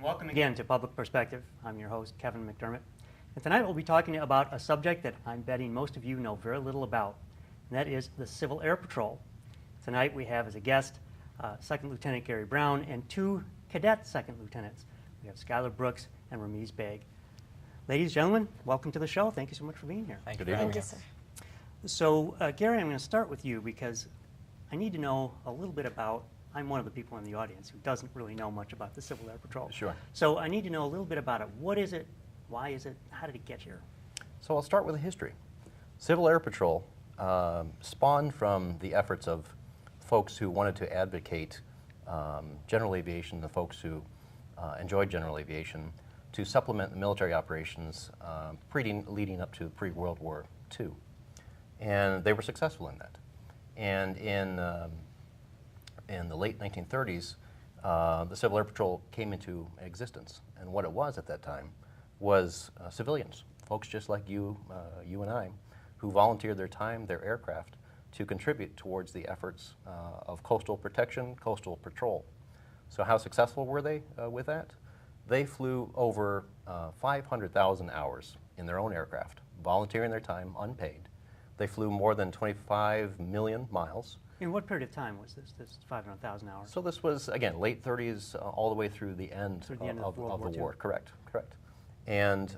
Welcome again to Public Perspective. I'm your host, Kevin McDermott. And tonight we'll be talking about a subject that I'm betting most of you know very little about, and that is the Civil Air Patrol. Tonight we have as a guest Second Lieutenant Gary Brown and two cadet second lieutenants. We have Skylar Brooks and Cadet Baig. Ladies and gentlemen, welcome to the show. Thank you so much for being here. Thank you for having us. So, Gary, I'm going to start with you because I need to know a little bit about, I'm one of the people in the audience who doesn't really know much about the Civil Air Patrol. Sure. So I need to know a little bit about it. What is it? Why is it? How did it get here? So I'll start with the history. Civil Air Patrol spawned from the efforts of folks who wanted to advocate general aviation, the folks who enjoyed general aviation, to supplement the military operations leading up to pre-World War II. And they were successful in that. And in the late 1930s, the Civil Air Patrol came into existence. And what it was at that time was civilians, folks just like you and I, who volunteered their time, their aircraft, to contribute towards the efforts of coastal protection, coastal patrol. So how successful were they with that? They flew over 500,000 hours in their own aircraft, volunteering their time unpaid. They flew more than 25 million miles. In what period of time was this 500,000 hours? So this was, again, late 30s all the way through the end, of the war. Correct. And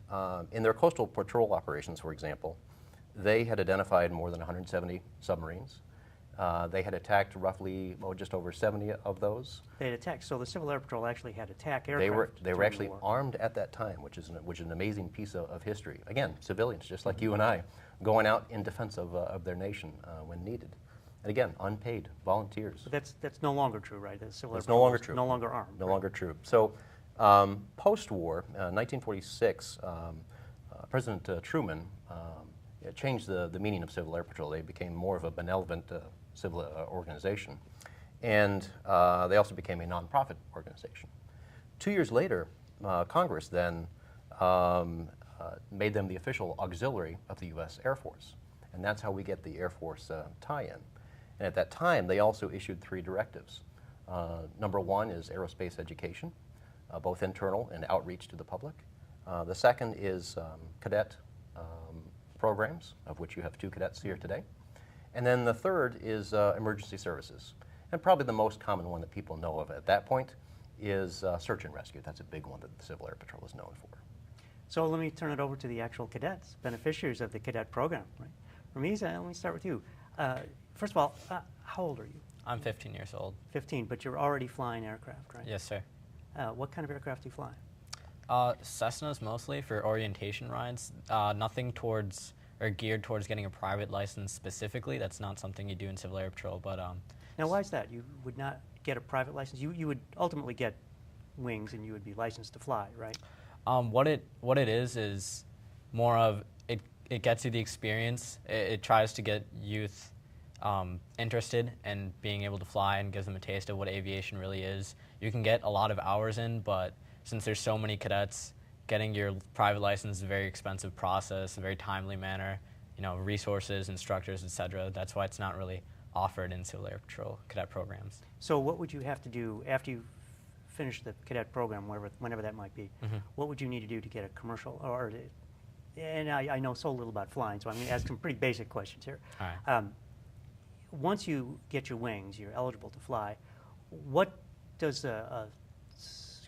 in their coastal patrol operations, for example, they had identified more than 170 submarines. They had attacked roughly, just over 70 of those. They had attacked. So the Civil Air Patrol actually had attack aircraft. They were actually armed at that time, which is an amazing piece of history. Again, civilians, just like you and I, going out in defense of their nation when needed. And again, unpaid volunteers. But that's no longer true, right? The Civil Air Patrol no longer true. No longer armed. No longer true. So post-war, 1946, President Truman changed the meaning of Civil Air Patrol. They became more of a benevolent civil organization. And they also became a nonprofit organization. 2 years later, Congress then made them the official auxiliary of the U.S. Air Force. And that's how we get the Air Force tie-in. And at that time, they also issued 3 directives. Number 1 is aerospace education, both internal and outreach to the public. The second is cadet programs, of which you have 2 cadets here today. And then the third is emergency services. And probably the most common one that people know of at that point is search and rescue. That's a big one that the Civil Air Patrol is known for. So let me turn it over to the actual cadets, beneficiaries of the cadet program. Right? Ramiz, let me start with you. First of all, how old are you? I'm 15 years old. 15, but you're already flying aircraft, right? Yes, sir. What kind of aircraft do you fly? Cessnas mostly for orientation rides. Nothing towards or geared towards getting a private license specifically. That's not something you do in Civil Air Patrol. But now, why is that? You would not get a private license. You would ultimately get wings, and you would be licensed to fly, right? What it is more of it gets you the experience. It tries to get youth interested in being able to fly and gives them a taste of what aviation really is. You can get a lot of hours in, but since there's so many cadets, getting your private license is a very expensive process, a very timely manner, resources, instructors, etc. That's why it's not really offered in Civil Air Patrol cadet programs. So what would you have to do after you finish the cadet program, whenever that might be? Mm-hmm. What would you need to do to get a commercial? And I know so little about flying, so I'm going to ask some pretty basic questions here. All right. Once you get your wings, you're eligible to fly. What does a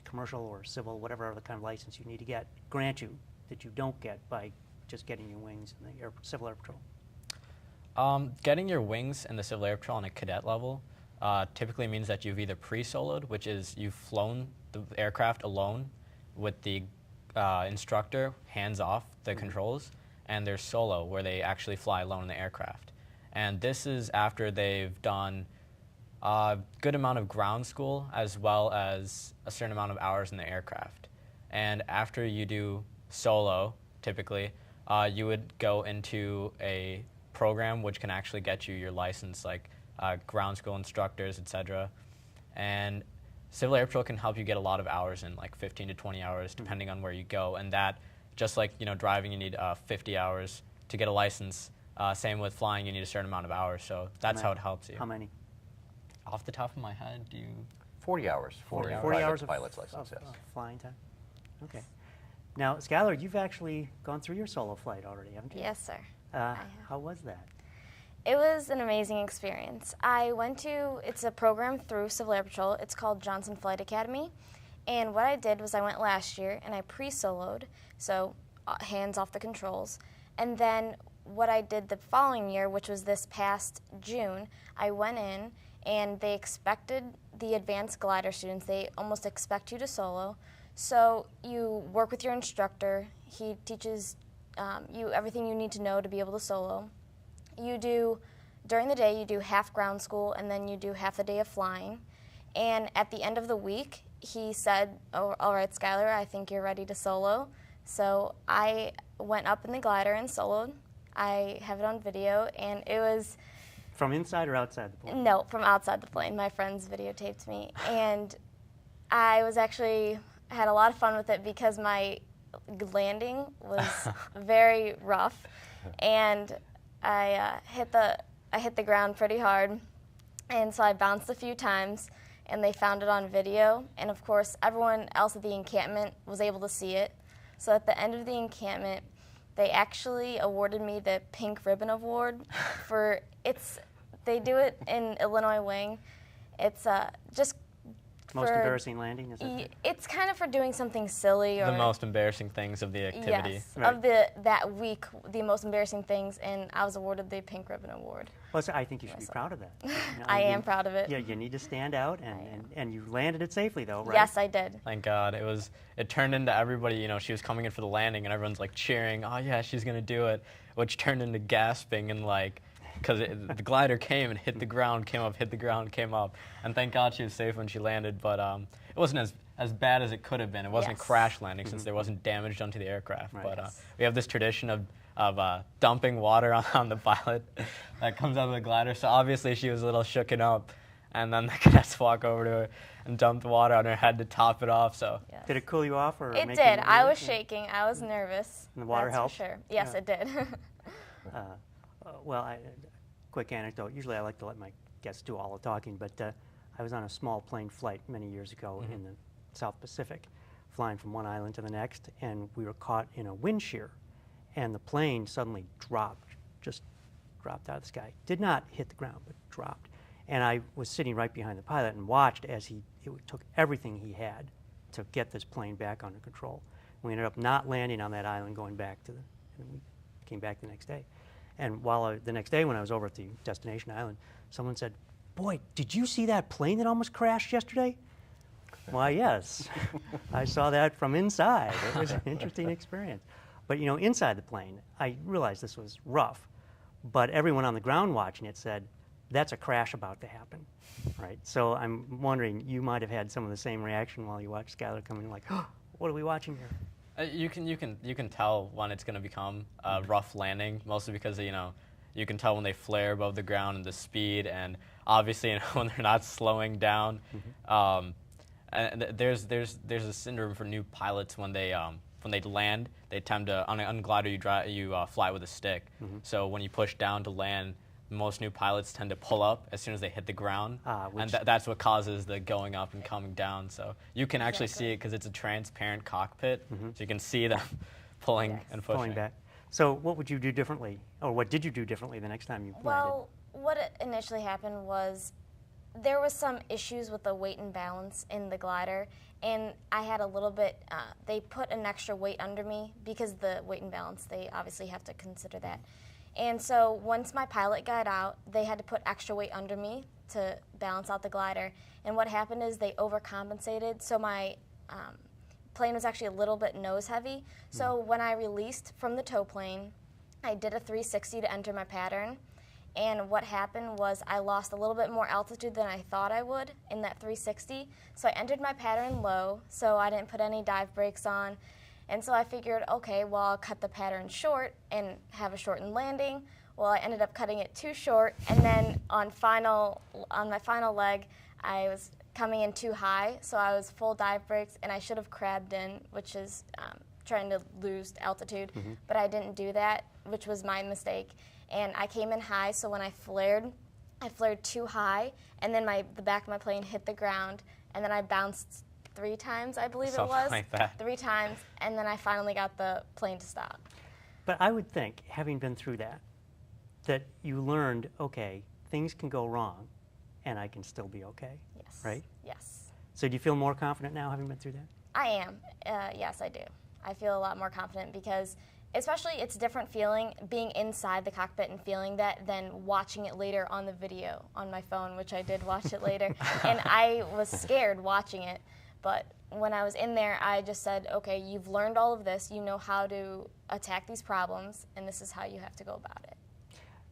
commercial or civil, whatever other kind of license you need to get, grant you that you don't get by just getting your wings in the Civil Air Patrol? Getting your wings in the Civil Air Patrol on a cadet level typically means that you've either pre-soloed, which is you've flown the aircraft alone with the instructor hands off the controls, and there's solo, where they actually fly alone in the aircraft. And this is after they've done a good amount of ground school as well as a certain amount of hours in the aircraft. And after you do solo, typically, you would go into a program which can actually get you your license, like ground school instructors, etc. And Civil Air Patrol can help you get a lot of hours in, like 15 to 20 hours, depending on where you go. And that, just like driving, you need 50 hours to get a license. Same with flying, you need a certain amount of hours. So that's how it helps you. How many? Off the top of my head, do you? 40 hours for 40 a 40 private hours of, pilot's license, yes. of flying time. Okay. Now, Skylar, you've actually gone through your solo flight already, haven't you? Yes, sir. I have. How was that? It was an amazing experience. It's a program through Civil Air Patrol. It's called Johnson Flight Academy. And what I did was I went last year and I pre-soloed, so hands off the controls. And then what I did the following year, which was this past June, I went in and they expected the advanced glider students, they almost expect you to solo. So you work with your instructor. He teaches you everything you need to know to be able to solo. During the day, you do half ground school and then you do half the day of flying. And at the end of the week, he said, "Oh, all right, Skylar, I think you're ready to solo." So I went up in the glider and soloed. I have it on video, and it was... From inside or outside the plane? No, from outside the plane. My friends videotaped me. And I had a lot of fun with it because my landing was very rough. And I hit the ground pretty hard. And so I bounced a few times, and they found it on video. And of course, everyone else at the encampment was able to see it. So at the end of the encampment, they actually awarded me the Pink Ribbon Award they do it in Illinois Wing. It's just Most embarrassing landing, is it? It's kind of for doing something silly or The most embarrassing things of the activity. yes, Right. of that week, the most embarrassing things, and I was awarded the Pink Ribbon Award. Well, so I think you should be proud of that. You know, I am proud of it. Yeah, you need to stand out, and you landed it safely, though, right? Yes, I did. Thank God. It turned into everybody, she was coming in for the landing and everyone's like cheering, "Oh yeah, she's going to do it," which turned into gasping and because the glider came and hit the ground, came up, hit the ground, came up. And thank God she was safe when she landed, but it wasn't as bad as it could have been. It wasn't a Yes. crash landing since there wasn't damage done to the aircraft. Right. But we have this tradition of dumping water on the pilot that comes out of the glider. So obviously she was a little shooken up. And then the cadets walk over to her and dump the water on her head to top it off. So Yes. Did it cool you off? Or It make did. you I was nervous? shaking. I was nervous. And the water that's helped? for sure. Yes, Yeah. it did. Well, quick anecdote. Usually I like to let my guests do all the talking, but I was on a small plane flight many years ago in the South Pacific, flying from one island to the next, and we were caught in a wind shear, and the plane suddenly just dropped out of the sky. Did not hit the ground, but dropped. And I was sitting right behind the pilot and watched as it took everything he had to get this plane back under control. We ended up not landing on that island, going back and we came back the next day. And the next day when I was over at the destination island, someone said, "Boy, did you see that plane that almost crashed yesterday?" Why, yes. I saw that from inside. It was an interesting experience. But, inside the plane, I realized this was rough, but everyone on the ground watching it said, "That's a crash about to happen," right? So I'm wondering, you might have had some of the same reaction while you watched Skylar coming, like, "Oh, what are we watching here?" You can tell when it's going to become a rough landing, mostly because you can tell when they flare above the ground and the speed, and obviously when they're not slowing down. And there's a syndrome for new pilots when they land, they tend to on a glider you fly with a stick. So when you push down to land, most new pilots tend to pull up as soon as they hit the ground, and that's what causes the going up and coming down. So you can actually see it because it's a transparent cockpit, so you can see them pulling and pushing. Pulling back. So what would you do differently, or what did you do differently the next time you landed? Well, what initially happened was there was some issues with the weight and balance in the glider, and I had a little bit, they put an extra weight under me because the weight and balance, they obviously have to consider that. And so once my pilot got out, they had to put extra weight under me to balance out the glider. And what happened is they overcompensated, so my plane was actually a little bit nose heavy. So when I released from the tow plane, I did a 360 to enter my pattern. And what happened was I lost a little bit more altitude than I thought I would in that 360. So I entered my pattern low, so I didn't put any dive brakes on. And so I figured, okay, well, I'll cut the pattern short and have a shortened landing. Well, I ended up cutting it too short, and then on my final leg, I was coming in too high, so I was full dive brakes, and I should have crabbed in, which is trying to lose altitude, but I didn't do that, which was my mistake. And I came in high, so when I flared too high, and then the back of my plane hit the ground, and then I bounced 3 times, I believe Something it was. like that. 3 times, and then I finally got the plane to stop. But I would think, having been through that, that you learned, okay, things can go wrong, and I can still be okay, Yes. right? Yes. So do you feel more confident now, having been through that? I am. Yes, I do. I feel a lot more confident because, especially, it's a different feeling being inside the cockpit and feeling that than watching it later on the video on my phone, which I did watch it later. And I was scared watching it. But when I was in there, I just said, okay, you've learned all of this. You know how to attack these problems, and this is how you have to go about it.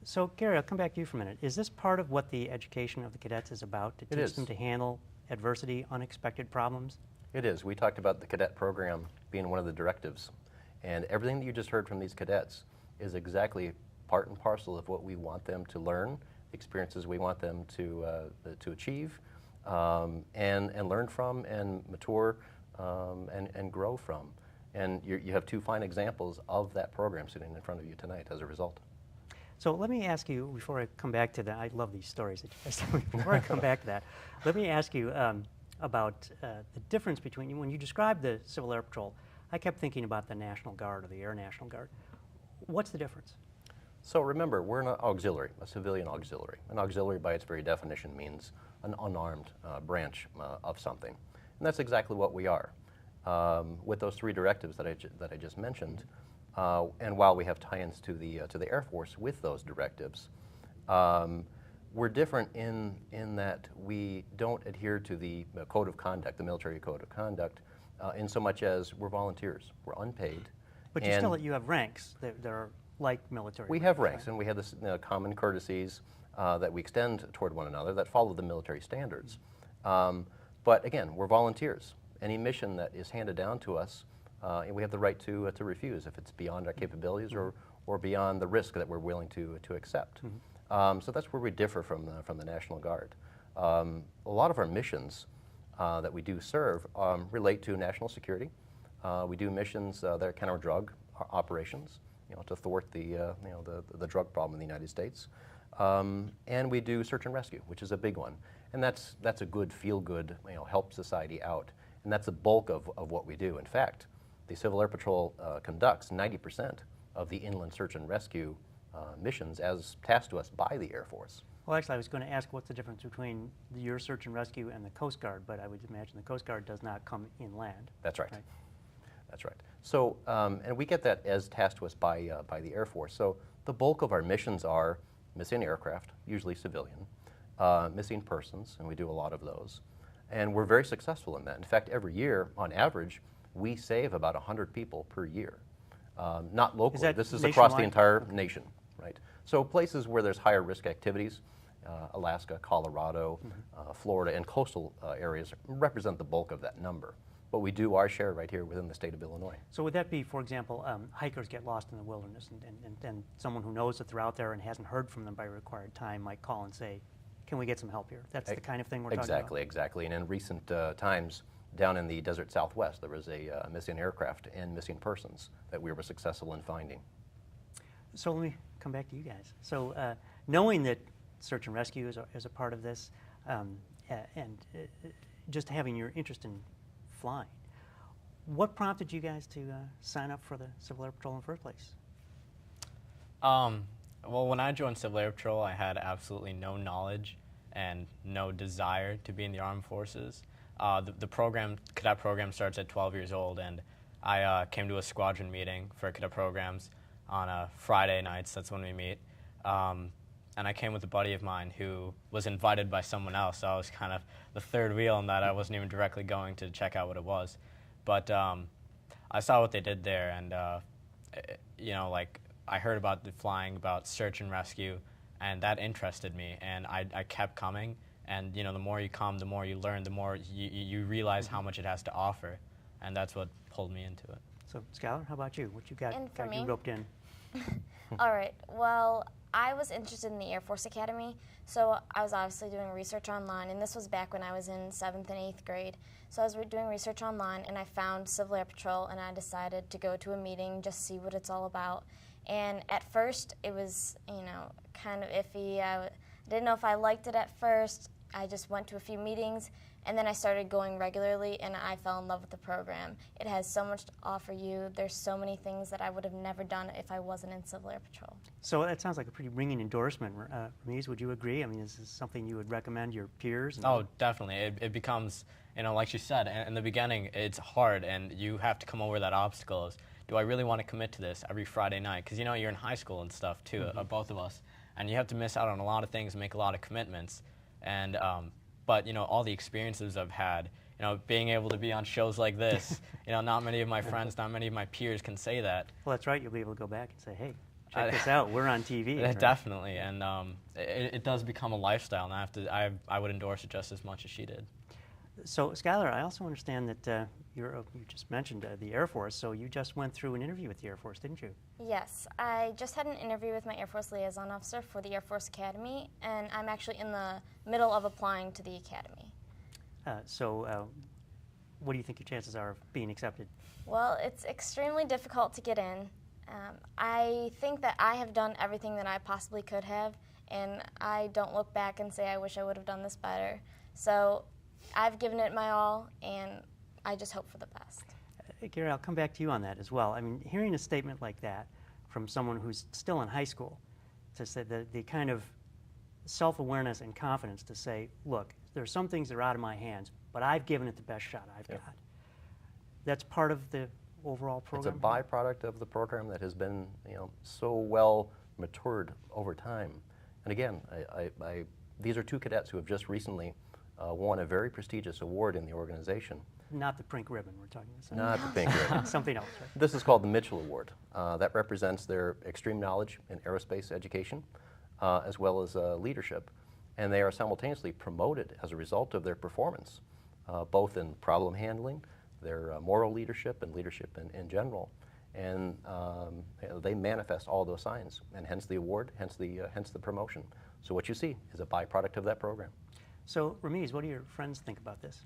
So, Gary, I'll come back to you for a minute. Is this part of what the education of the cadets is about, to teach them to handle adversity, unexpected problems? It is. We talked about the cadet program being one of the directives. And everything that you just heard from these cadets is exactly part and parcel of what we want them to learn, experiences we want them to achieve, and learn from, and mature, and grow from. And you have 2 fine examples of that program sitting in front of you tonight as a result. So let me ask you, before I come back to that, I love these stories that you guys tell me. Before I come back to that, let me ask you about the difference between, when you described the Civil Air Patrol, I kept thinking about the National Guard or the Air National Guard. What's the difference? So remember, we're an auxiliary, a civilian auxiliary. An auxiliary, by its very definition, means an unarmed branch of something. And that's exactly what we are. With those 3 directives that I just mentioned, and while we have tie-ins to the Air Force with those directives, we're different in that we don't adhere to the code of conduct, the military code of conduct, in so much as we're volunteers. We're unpaid. But you have ranks that are like military. We have ranks, and we have this common courtesies that we extend toward one another that follow the military standards. But again, we're volunteers. Any mission that is handed down to us, and we have the right to refuse if it's beyond our capabilities or beyond the risk that we're willing to accept. So that's where we differ from the National Guard. A lot of our missions that we do serve relate to national security. We do missions that are counter drug operations, to thwart the drug problem in the United States. And we do search and rescue, which is a big one. And that's a good, feel-good, help society out. And that's the bulk of what we do. In fact, the Civil Air Patrol conducts 90% of the inland search and rescue missions as tasked to us by the Air Force. Well, actually, I was going to ask what's the difference between your search and rescue and the Coast Guard, but I would imagine the Coast Guard does not come inland. That's right. That's right. So, and we get that as tasked to us by the Air Force. So the bulk of our missions are missing aircraft, usually civilian, missing persons, and we do a lot of those. And we're very successful in that. In fact, every year, on average, we save about 100 people per year. Not locally. This is across the entire nation, right? So places where there's higher risk activities, Alaska, Colorado, Florida, and coastal areas represent the bulk of that number. But we do our share right here within the state of Illinois. So would that be, for example, hikers get lost in the wilderness, and someone who knows that they're out there and hasn't heard from them by required time might call and say, can we get some help here? That's the kind of thing we're talking about. Exactly. And in recent times, down in the desert Southwest, there was a missing aircraft and missing persons that we were successful in finding. So let me come back to you guys. So knowing that search and rescue is a part of this, and just having your interest in flying, what prompted you guys to sign up for the Civil Air Patrol in the first place? Well, when I joined Civil Air Patrol, I had absolutely no knowledge and no desire to be in the armed forces. The cadet program starts at 12 years old, and I came to a squadron meeting for cadet programs on Friday nights. That's when we meet. And I came with a buddy of mine who was invited by someone else, so I was kind of the third wheel in that I wasn't even directly going to check out what it was. But I saw what they did there, and I heard about the flying, about search and rescue, and that interested me, and I kept coming. And the more you come, the more you learn, the more you realize how much it has to offer, and that's what pulled me into it. So, Skylar, how about you? What you got you roped in? All right. Well, I was interested in the Air Force Academy, so I was obviously doing research online, and this was back when I was in 7th and 8th grade. So I was doing research online, and I found Civil Air Patrol, and I decided to go to a meeting, just see what it's all about. And at first, it was, kind of iffy. I didn't know if I liked it at first. I just went to a few meetings, and then I started going regularly, and I fell in love with the program. It has so much to offer you. There's so many things that I would have never done if I wasn't in Civil Air Patrol. So that sounds like a pretty ringing endorsement. Ramiz, would you agree? I mean, is this something you would recommend your peers? Oh, definitely. It becomes, like you said, in the beginning, it's hard, and you have to come over that obstacle of, do I really want to commit to this every Friday night? Because, you're in high school and stuff, too, both of us, and you have to miss out on a lot of things and make a lot of commitments. And but all the experiences I've had, being able to be on shows like this, not many of my friends, not many of my peers can say that. Well, that's right. You'll be able to go back and say, hey, check this out. We're on TV. Right? Definitely, and it does become a lifestyle, and I would endorse it just as much as she did. So, Skylar, I also understand that you just mentioned the Air Force, so you just went through an interview with the Air Force, didn't you? Yes, I just had an interview with my Air Force liaison officer for the Air Force Academy, and I'm actually in the middle of applying to the Academy. What do you think your chances are of being accepted? Well, it's extremely difficult to get in. I think that I have done everything that I possibly could have, and I don't look back and say I wish I would have done this better. So I've given it my all, and I just hope for the best. Gary, I'll come back to you on that as well. I mean, hearing a statement like that from someone who's still in high school, to say the kind of self-awareness and confidence to say, look, there are some things that are out of my hands, but I've given it the best shot I've got. That's part of the overall program? It's a byproduct of the program that has been, so well matured over time. And again, these are two cadets who have just recently won a very prestigious award in the organization. Not the pink ribbon we're talking about. Not the pink ribbon. Something else, right? This is called the Mitchell Award. That represents their extreme knowledge in aerospace education, as well as leadership. And they are simultaneously promoted as a result of their performance, both in problem handling, their moral leadership, and leadership in general. And they manifest all those signs, and hence the award, hence the promotion. So what you see is a byproduct of that program. So, Ramiz, what do your friends think about this?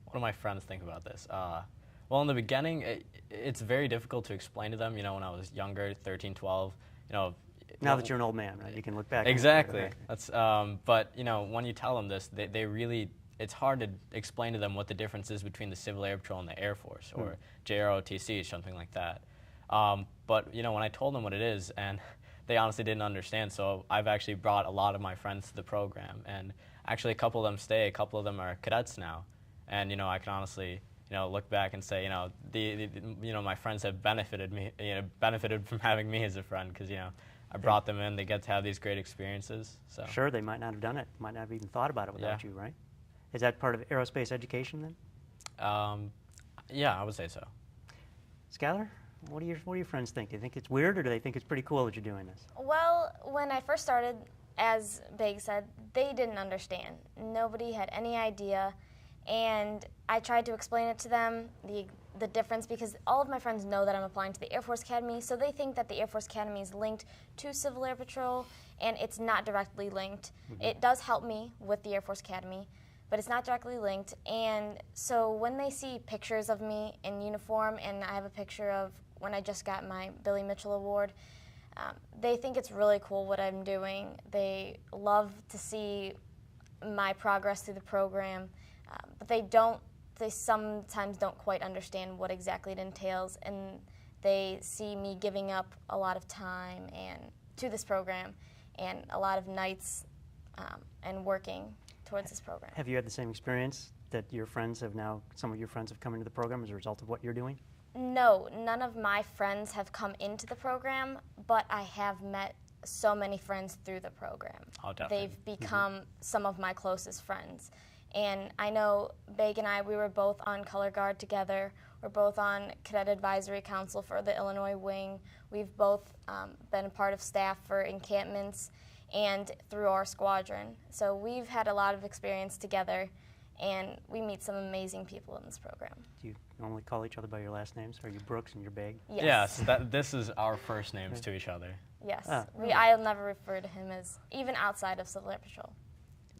What do my friends think about this? Well, in the beginning, it's very difficult to explain to them. When I was younger, 13, 12, Now that you're an old man, right? You can look back. Exactly. And That's. But when you tell them this, they really. It's hard to explain to them what the difference is between the Civil Air Patrol and the Air Force, or JROTC, something like that. But when I told them what it is, and they honestly didn't understand, so I've actually brought a lot of my friends to the program, and actually a couple of them stay, a couple of them are cadets now, and I can honestly look back and say my friends have benefited from having me as a friend, because I brought them in, they get to have these great experiences. So sure, they might not have done it, might not have even thought about it without you, right? Is that part of aerospace education then? Yeah, I would say so. Skylar, what do your friends think? Do you think it's weird, or do they think it's pretty cool that you're doing this? Well, when I first started, as Baig said, they didn't understand. Nobody had any idea, and I tried to explain it to them, the difference, because all of my friends know that I'm applying to the Air Force Academy, so they think that the Air Force Academy is linked to Civil Air Patrol, and it's not directly linked. It does help me with the Air Force Academy, but it's not directly linked. And so when they see pictures of me in uniform, and I have a picture of when I just got my Billy Mitchell Award, they think it's really cool what I'm doing. They love to see my progress through the program, but they sometimes don't quite understand what exactly it entails, and they see me giving up a lot of time to this program, and a lot of nights and working towards this program. Have you had the same experience that some of your friends have come into the program as a result of what you're doing? No, none of my friends have come into the program, but I have met so many friends through the program. Oh, definitely. They've become some of my closest friends. And I know Baig and I, we were both on Color Guard together. We're both on Cadet Advisory Council for the Illinois Wing. We've both been a part of staff for encampments and through our squadron. So we've had a lot of experience together, and we meet some amazing people in this program. Do you normally call each other by your last names? Are you Brooks and you're Baig? Yes. Yes, this is our first names to each other. Yes. Really? I'll never refer to him as, even outside of Civil Air Patrol.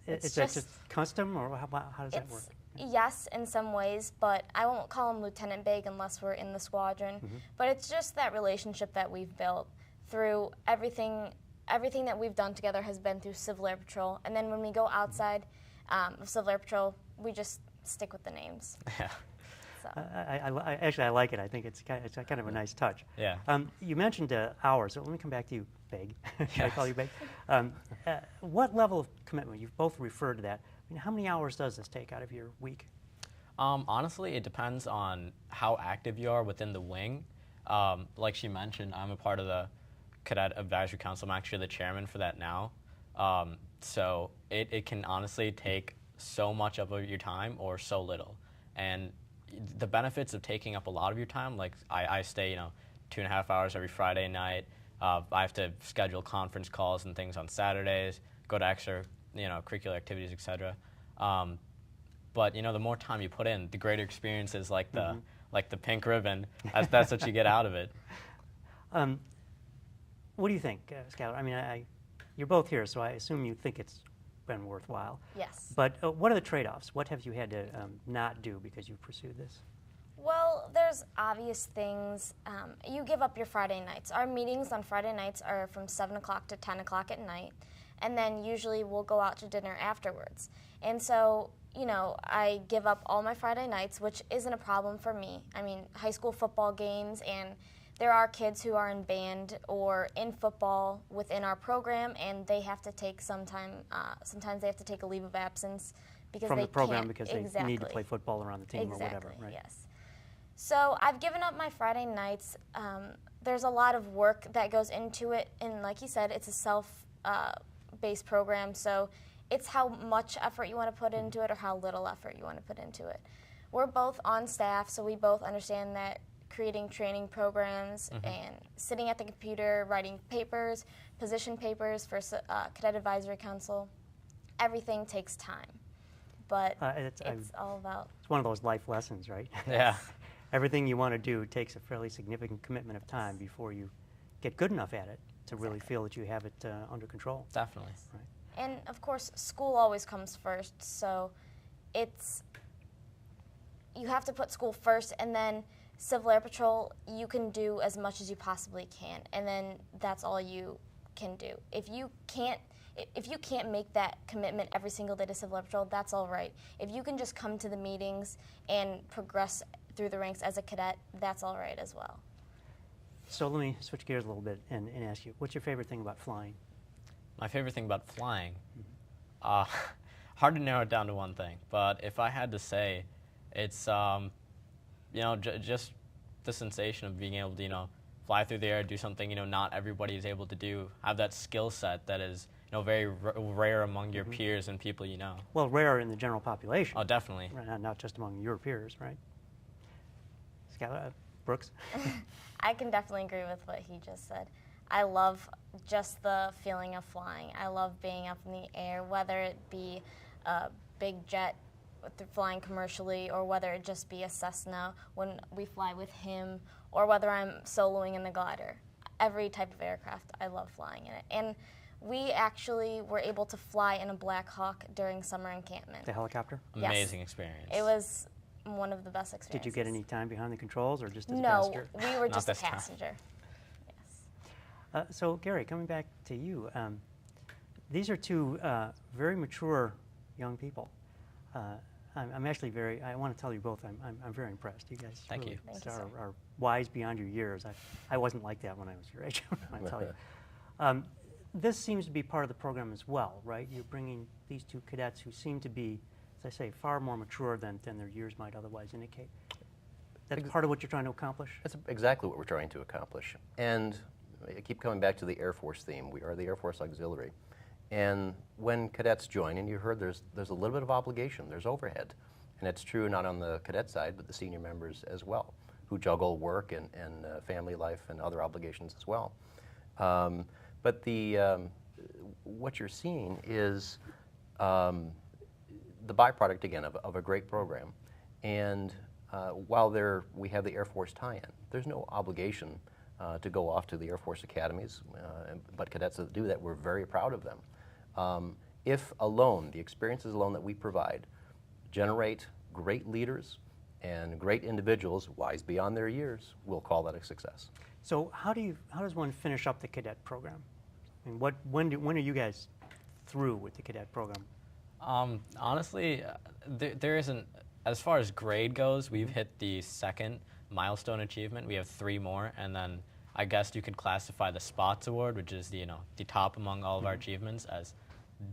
Is that just custom, or how does that work? Yes, in some ways, but I won't call him Lieutenant Baig unless we're in the squadron. But it's just that relationship that we've built through everything that we've done together has been through Civil Air Patrol. And then when we go outside, of Civil Air Patrol, we just stick with the names. Yeah. So. Actually, I like it. I think it's kind of a nice touch. Yeah. You mentioned hours, so let me come back to you, Baig. Should I call you Baig? Yes. What level of commitment? You've both referred to that. I mean, how many hours does this take out of your week? Honestly, it depends on how active you are within the wing. Like she mentioned, I'm a part of the Cadet Advisory Council. I'm actually the chairman for that now. So it can honestly take so much of your time or so little. And the benefits of taking up a lot of your time, like I stay, 2.5 hours every Friday night. I have to schedule conference calls and things on Saturdays, go to extra, curricular activities, etc. But the more time you put in, the greater experiences, like the pink ribbon. That's what you get out of it. What do you think, Skylar? I mean, you're both here, so I assume you think it's been worthwhile. Yes. But what are the trade-offs? What have you had to not do because you've pursued this? Well, there's obvious things. You give up your Friday nights. Our meetings on Friday nights are from 7 o'clock to 10 o'clock at night, and then usually we'll go out to dinner afterwards. And so, I give up all my Friday nights, which isn't a problem for me. I mean, high school football games, and there are kids who are in band or in football within our program, and they have to take sometimes they have to take a leave of absence because From they the program can't, because they exactly. need to play football or on the team or whatever, right? Yes. So I've given up my Friday nights. There's a lot of work that goes into it, and like you said, it's a self-based program, so it's how much effort you want to put into it or how little effort you want to put into it. We're both on staff, so we both understand that creating training programs and sitting at the computer, writing papers, position papers for Cadet Advisory Council, everything takes time. But it's all about... It's one of those life lessons, right? Yeah. Everything you want to do takes a fairly significant commitment of time before you get good enough at it to really feel that you have it under control. Definitely. Right. And of course, school always comes first, so you have to put school first, and then Civil Air Patrol, you can do as much as you possibly can, and then that's all you can do. If you can't make that commitment every single day to Civil Air Patrol, that's all right. If you can just come to the meetings and progress through the ranks as a cadet, that's all right as well. So let me switch gears a little bit and ask you, what's your favorite thing about flying? My favorite thing about flying, hard to narrow it down to one thing, but if I had to say, it's just the sensation of being able to fly through the air, do something not everybody is able to do, have that skill set that is very rare among your peers and people you know. Well, rare in the general population. Oh, definitely. Right, not just among your peers, right? Skylar, Brooks? I can definitely agree with what he just said. I love just the feeling of flying. I love being up in the air, whether it be a big jet flying commercially or whether it just be a Cessna when we fly with him or whether I'm soloing in the glider. Every type of aircraft, I love flying in it. And we actually were able to fly in a Black Hawk during summer encampment. The helicopter? Yes. Amazing experience. It was one of the best experiences. Did you get any time behind the controls or just as a No, passenger? we were just a this time. passenger. So, Gary, coming back to you, these are two very mature young people. I'm actually I want to tell you both, I'm very impressed. You guys Thank really you. Thank you, are wise beyond your years. I wasn't like that when I was your age, I tell you. This seems to be part of the program as well, right? You're bringing these two cadets who seem to be, as I say, far more mature than their years might otherwise indicate. That's part of what you're trying to accomplish? That's exactly what we're trying to accomplish. And I keep coming back to the Air Force theme. We are the Air Force Auxiliary. And when cadets join, and you heard there's a little bit of obligation, there's overhead. And it's true not on the cadet side, but the senior members as well, who juggle work and family life and other obligations as well. But what you're seeing is the byproduct, again, of a great program. And while we have the Air Force tie-in, there's no obligation to go off to the Air Force academies, but cadets that do that, we're very proud of them. If alone, the experiences alone that we provide generate great leaders and great individuals, wise beyond their years, we'll call that a success. So how does one finish up the cadet program? I mean, when are you guys through with the cadet program? Honestly, there isn't, as far as grade goes, we've hit the second milestone achievement. We have 3 more, and then I guess you could classify the Spots Award, which is the top among all of our achievements, as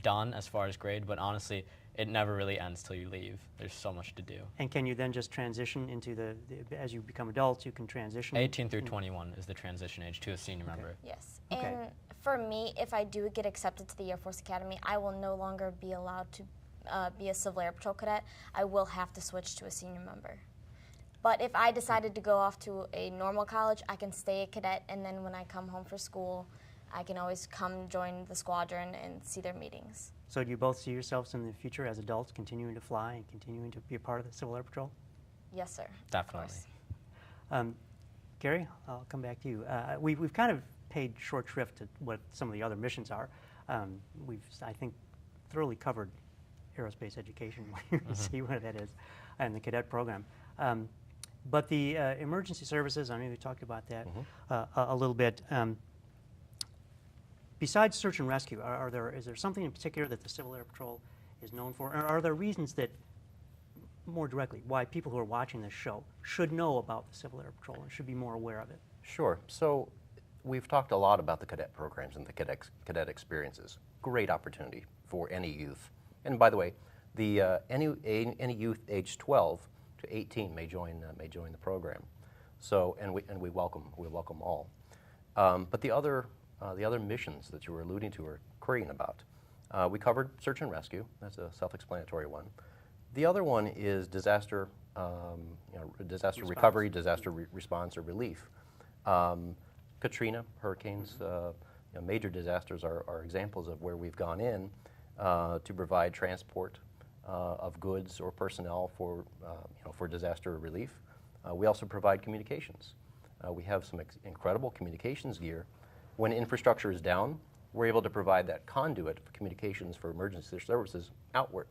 done as far as grade. But honestly, it never really ends till you leave. There's so much to do. And can you then just transition into as you become adults, you can transition? 18 through 21 is the transition age to a senior member. Yes. Okay. And for me, if I do get accepted to the Air Force Academy, I will no longer be allowed to be a Civil Air Patrol cadet. I will have to switch to a senior member. But if I decided to go off to a normal college, I can stay a cadet, and then when I come home for school, I can always come join the squadron and see their meetings. So do you both see yourselves in the future as adults continuing to fly and continuing to be a part of the Civil Air Patrol? Yes, sir. Definitely. Gary, I'll come back to you. We've kind of paid short shrift to what some of the other missions are. We've, I think, thoroughly covered aerospace education. You see what that is, and the cadet program. But the emergency services, I know you talked about that a little bit. Besides search and rescue, is there something in particular that the Civil Air Patrol is known for? Or are there reasons that, more directly, why people who are watching this show should know about the Civil Air Patrol and should be more aware of it? Sure. So we've talked a lot about the cadet programs and the cadet experiences. Great opportunity for any youth. And by the way, any youth aged 12 to 18 may join the program. So we welcome all. But the other missions that you were alluding to or querying about, we covered search and rescue. That's a self-explanatory one. The other one is disaster recovery, disaster response or relief. Katrina, hurricanes, major disasters are examples of where we've gone in to provide transport of goods or personnel for disaster relief. We also provide communications. We have some incredible communications gear. When infrastructure is down, we're able to provide that conduit for communications for emergency services outward.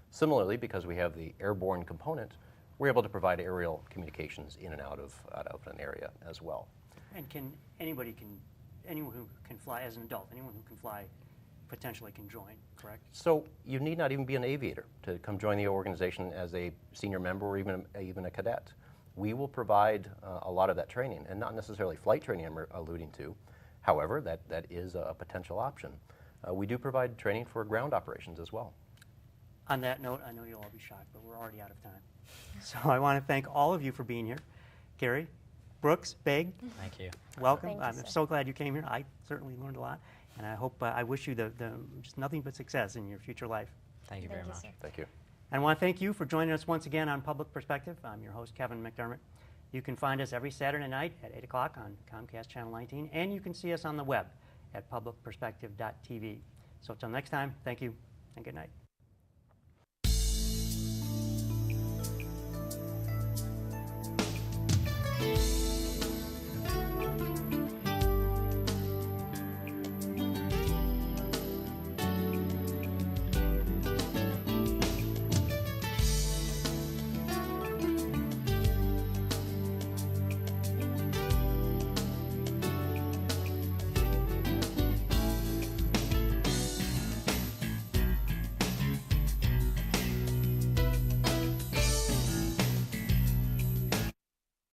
Similarly, because we have the airborne component, we're able to provide aerial communications in and out of an area as well. And anyone who can fly as an adult, anyone who can fly potentially can join, correct? So you need not even be an aviator to come join the organization as a senior member or even a cadet. We will provide a lot of that training, and not necessarily flight training I'm alluding to. However, that is a potential option. We do provide training for ground operations as well. On that note, I know you'll all be shocked, but we're already out of time. So I want to thank all of you for being here. Gary, Brooks, Baig, Thank you. welcome. Thank you, I'm sir. so glad you came here. I certainly learned a lot, and I hope I wish you just nothing but success in your future life. Thank you very much. sir. Thank you. And I want to thank you for joining us once again on Public Perspective. I'm your host, Kevin McDermott. You can find us every Saturday night at 8 o'clock on Comcast Channel 19, and you can see us on the web at publicperspective.tv. So until next time, thank you and good night.